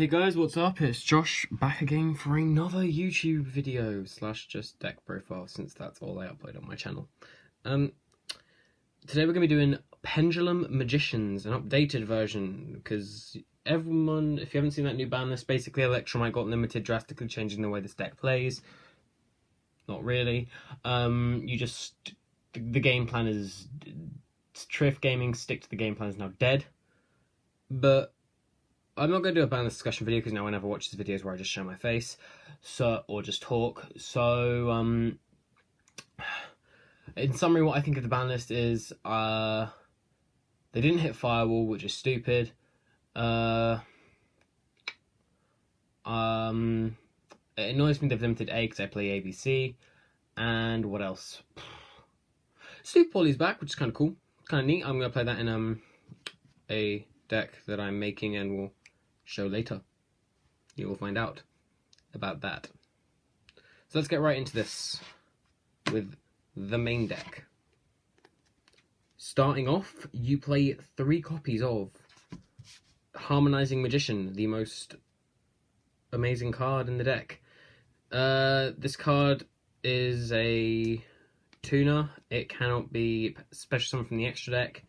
Hey guys, what's up? It's Josh back again for another YouTube video slash just deck profile, since that's all I upload on my channel. Today we're going to be doing Pendulum Magicians, an updated version, because everyone, if you haven't seen that new ban list, basically Electromite got limited, drastically changing the way this deck plays. Not really. The game plan is, Triff Gaming stick to the game plan is now dead, but I'm not going to do a ban list discussion video because no one ever watches videos where I just show my face, or just talk. So, in summary, what I think of the ban list is, they didn't hit Firewall, which is stupid. It annoys me they've limited A because I play ABC. And what else? Super Poly's back, which is kind of cool, kind of neat. I'm going to play that in a deck that I'm making and will show later. You will find out about that. So let's get right into this with the main deck. Starting off, you play 3 copies of Harmonizing Magician, the most amazing card in the deck. This card is a tuner. It cannot be special summoned from the extra deck,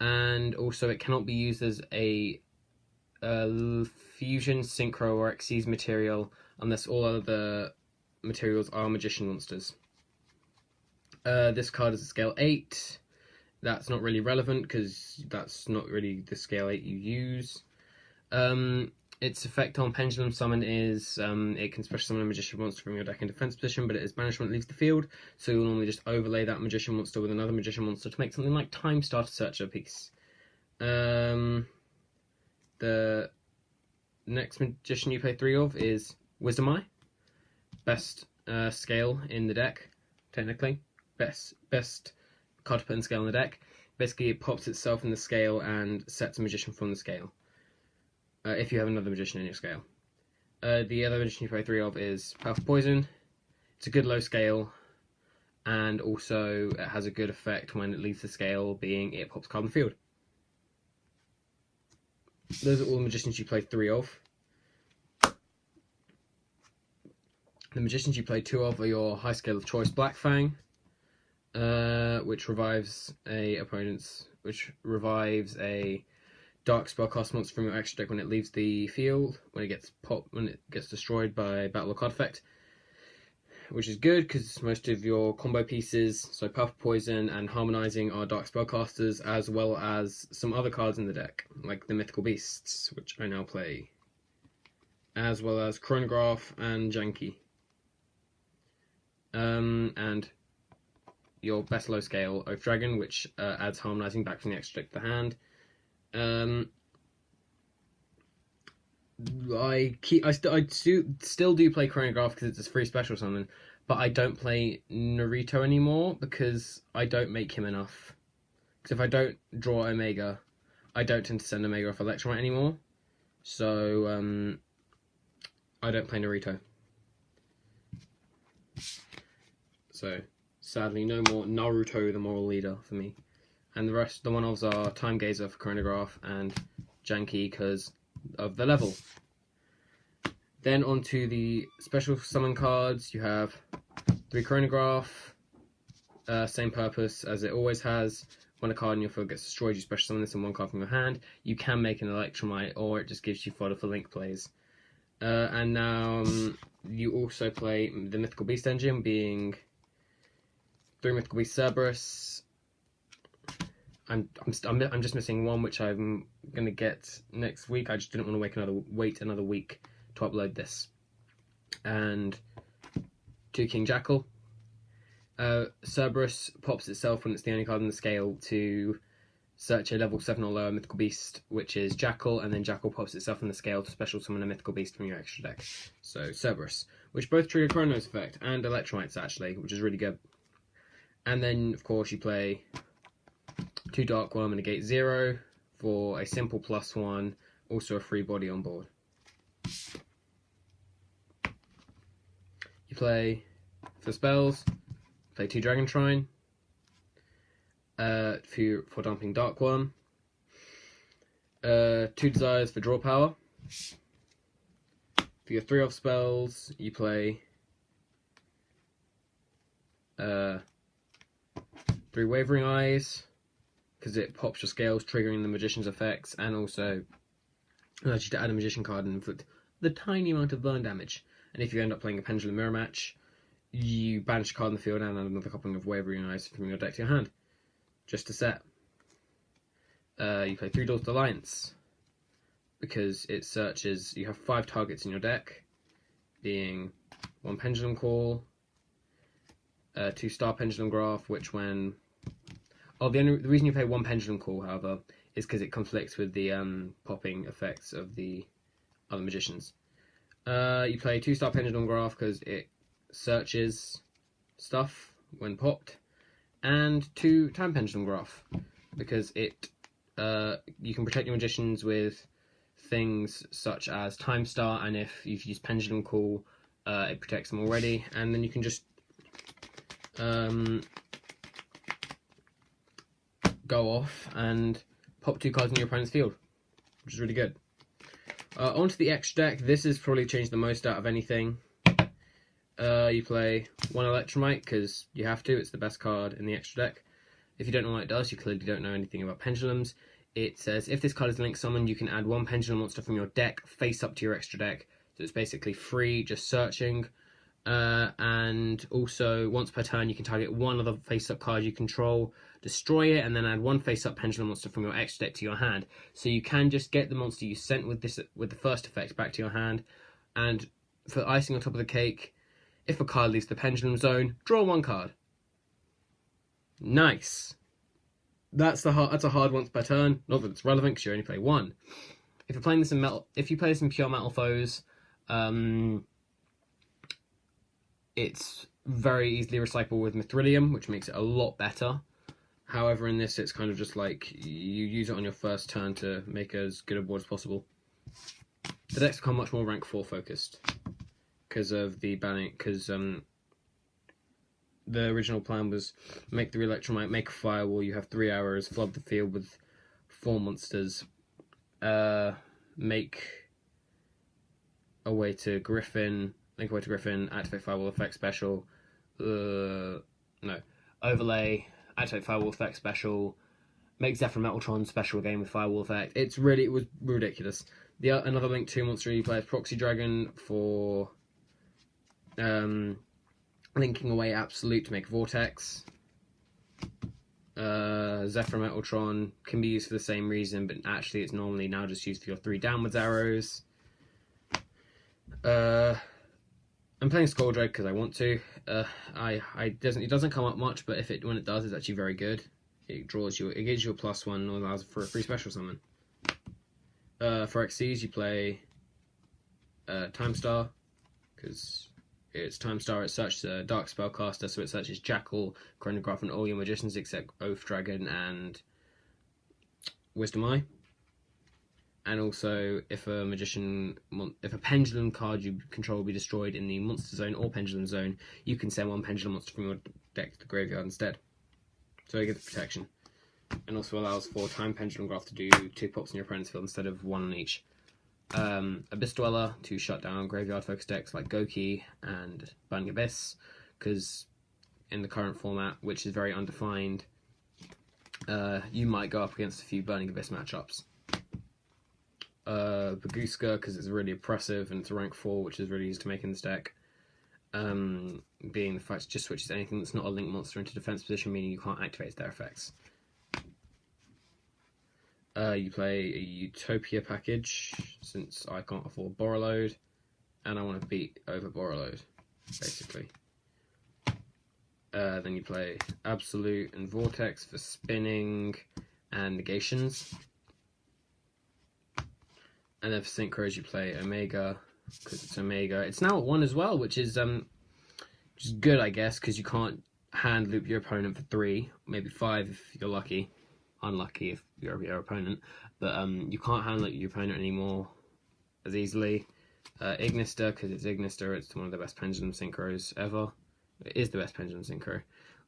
and also it cannot be used as a fusion, synchro, or Xyz material unless all other materials are magician monsters. This card is a scale 8. That's not really relevant because that's not really the scale 8 you use. Its effect on Pendulum Summon is it can special summon a magician monster from your deck in defense position, but it is banished when it leaves the field, so you'll normally just overlay that magician monster with another magician monster to make something like Time Starter Searcher piece. The next magician you play 3 of is Wisdom Eye. Best scale in the deck, technically. Best card to put in scale in the deck. Basically, it pops itself in the scale and sets a magician from the scale. If you have another magician in your scale. The other magician you play 3 of is Powerful Poison. It's a good low scale, and also it has a good effect when it leaves the scale, being it pops a card in the field. Those are all the magicians you play 3 of. The magicians you play 2 of are your high scale of choice, Black Fang, which revives a dark spellcast monster from your extra deck when it leaves the field, when it gets destroyed by battle or card effect, which is good because most of your combo pieces, so Powerful Poison and Harmonizing, are dark spellcasters, as well as some other cards in the deck, like the Mythical Beasts, which I now play, as well as Chronograph and Janky. And your best low scale, Oath Dragon, which adds Harmonizing back from the extra deck to the hand. I still do play Chronograph because it's a free special summon, but I don't play Naruto anymore because I don't make him enough. Because if I don't draw Omega, I don't tend to send Omega off Electromite anymore, so I don't play Naruto. So sadly, no more Naruto, the moral leader, for me. And the rest, the one-offs are Time Gazer for Chronograph and Janky because of the level. Then onto the special summon cards. You have 3 Chronograph, same purpose as it always has. When a card in your field gets destroyed, you special summon this in 1 card from your hand. You can make an Electromite, or it just gives you fodder for Link plays. And now you also play the Mythical Beast engine, being 3 Mythical Beast Cerberus. I'm just missing 1, which I'm gonna get next week. I just didn't want to wait another week to upload this. And 2 King Jackal. Cerberus pops itself when it's the only card in the scale to search a level 7 or lower Mythical Beast, which is Jackal, and then Jackal pops itself in the scale to special summon a Mythical Beast from your extra deck. So Cerberus, which both trigger Chronos effect and Electromites actually, which is really good. And then of course you play 2 Dark Worm and a Gate 0 for a simple +1, also a free body on board. You play, for spells, play 2 Dragon Shrine for dumping Dark Worm, 2 Desires for draw power, For your 3-off spells, you play 3 Wavering Eyes, because it pops your scales, triggering the Magician's effects, and also allows you to add a Magician card and inflict the tiny amount of burn damage. And if you end up playing a Pendulum Mirror match, you banish a card in the field and add another coupling of Wavering Eyes from your deck to your hand. Just a set. You play 3 Daughters Alliance, because it searches, you have 5 targets in your deck, being 1 Pendulum Call, 2 Star Pendulum Graph, which when... Oh, the reason you play 1 Pendulum Call, however, is because it conflicts with the popping effects of the other magicians. You play 2 Star Pendulum Graph because it searches stuff when popped, and 2 Time Pendulum Graph because it you can protect your magicians with things such as Time Star, and if you've used Pendulum Call, it protects them already, and then you can just go off and pop 2 cards in your opponent's field, which is really good. Onto the extra deck. This has probably changed the most out of anything. You play 1 Electromite because you have to. It's the best card in the extra deck. If you don't know what it does, you clearly don't know anything about pendulums. It says if this card is link summoned, you can add 1 pendulum monster from your deck face up to your extra deck. So it's basically free, just searching. And also, once per turn, you can target 1 other face-up card you control, destroy it, and then add 1 face-up pendulum monster from your extra deck to your hand. So you can just get the monster you sent with the first effect back to your hand. And for icing on top of the cake, if a card leaves the pendulum zone, draw 1 card. Nice. That's a hard once per turn. Not that it's relevant because you only play 1. If you're playing this in metal, if you play this in pure metal foes, it's very easily recyclable with Mithrilium, which makes it a lot better. However, in this, it's kind of just like you use it on your first turn to make as good a board as possible. The deck's become much more rank 4 focused because of the banning. Because the original plan was make the Electromite, make a Firewall. You have 3 hours, flood the field with 4 monsters, make a way to Griffin. Link away to Griffin, activate Firewall effect special, overlay, activate Firewall effect special, make Zephyr Metaltron special again with Firewall effect. It was ridiculous. Another Link 2 monster you play is Proxy Dragon for linking away Absolute to make Vortex. Zephyr Metaltron can be used for the same reason, but actually it's normally now just used for your 3 downwards arrows. I'm playing Skuldreg because I want to. It doesn't come up much, but when it does, it's actually very good. It gives you a +1 and allows for a free special summon. For XCs, you play Time Star because it's Time Star. It searches a Dark Spellcaster, so it searches Jackal, Chronograph, and all your magicians except Oath Dragon and Wisdom Eye. And also, if a pendulum card you control will be destroyed in the monster zone or pendulum zone, you can send 1 pendulum monster from your deck to the graveyard instead. So you get the protection. And also allows for Time Pendulum Graph to do 2 pops in your opponent's field instead of 1 on each. Abyss Dweller to shut down graveyard focused decks like Goki and Burning Abyss, because in the current format, which is very undefined, you might go up against a few Burning Abyss matchups. Baguska, because it's really oppressive and it's a rank 4, which is really easy to make in this deck. Being the fact it just switches anything that's not a link monster into defense position, meaning you can't activate their effects. You play a Utopia package, since I can't afford Borreload, and I want to beat over Borreload, basically. Then you play Absolute and Vortex for spinning and negations. And then for Synchros, you play Omega, because it's Omega. It's now at 1 as well, which is good, I guess, because you can't hand loop your opponent for 3, maybe 5 if you're lucky. Unlucky if you're your opponent. But you can't hand loop your opponent anymore as easily. Ignister, because it's Ignister, it's one of the best Pendulum Synchros ever. It is the best Pendulum Synchro.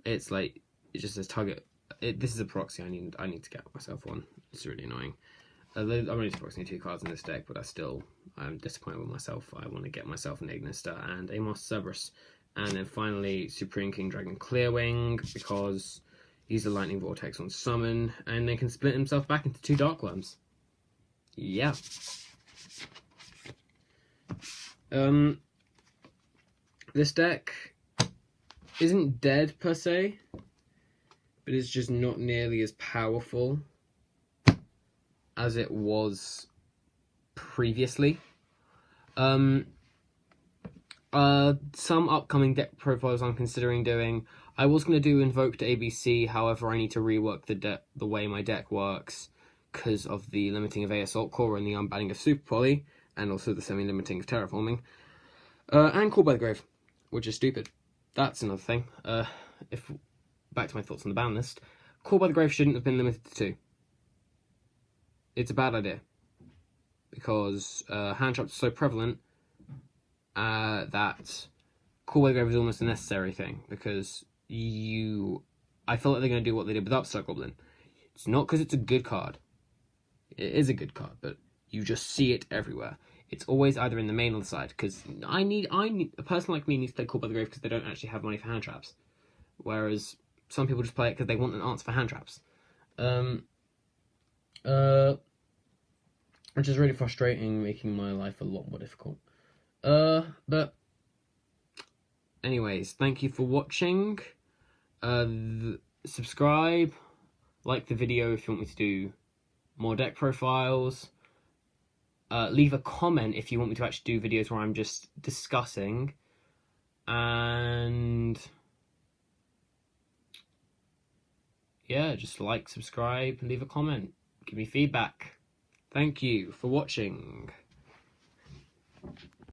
It's like, it just says target. This is a proxy I need to get myself on. It's really annoying. I'm only supporting 2 cards in this deck, but I'm disappointed with myself. I want to get myself an Ignister and Amos Cerberus. And then finally, Supreme King Dragon Clearwing, because he's a Lightning Vortex on summon, and then can split himself back into 2 Dark Worms. Yeah. This deck isn't dead per se, but it's just not nearly as powerful as it was previously. Some upcoming deck profiles I'm considering doing. I was going to do Invoked ABC, however I need to rework the way my deck works because of the limiting of A Assault Core and the unbanning of Super Poly, and also the semi-limiting of Terraforming. And Call by the Grave, which is stupid. That's another thing. Back to my thoughts on the ban list. Call by the Grave shouldn't have been limited to 2. It's a bad idea. Because hand traps are so prevalent that Call by the Grave is almost a necessary thing. Because I feel like they're going to do what they did with Upstart Goblin. It's not because it's a good card. It is a good card, but you just see it everywhere. It's always either in the main or the side, because a person like me needs to play Call by the Grave because they don't actually have money for hand traps. Whereas some people just play it because they want an answer for hand traps. Which is really frustrating, making my life a lot more difficult. But anyways, thank you for watching. Subscribe, like the video if you want me to do more deck profiles. Leave a comment if you want me to actually do videos where I'm just discussing. And yeah, just like, subscribe, leave a comment, give me feedback. Thank you for watching.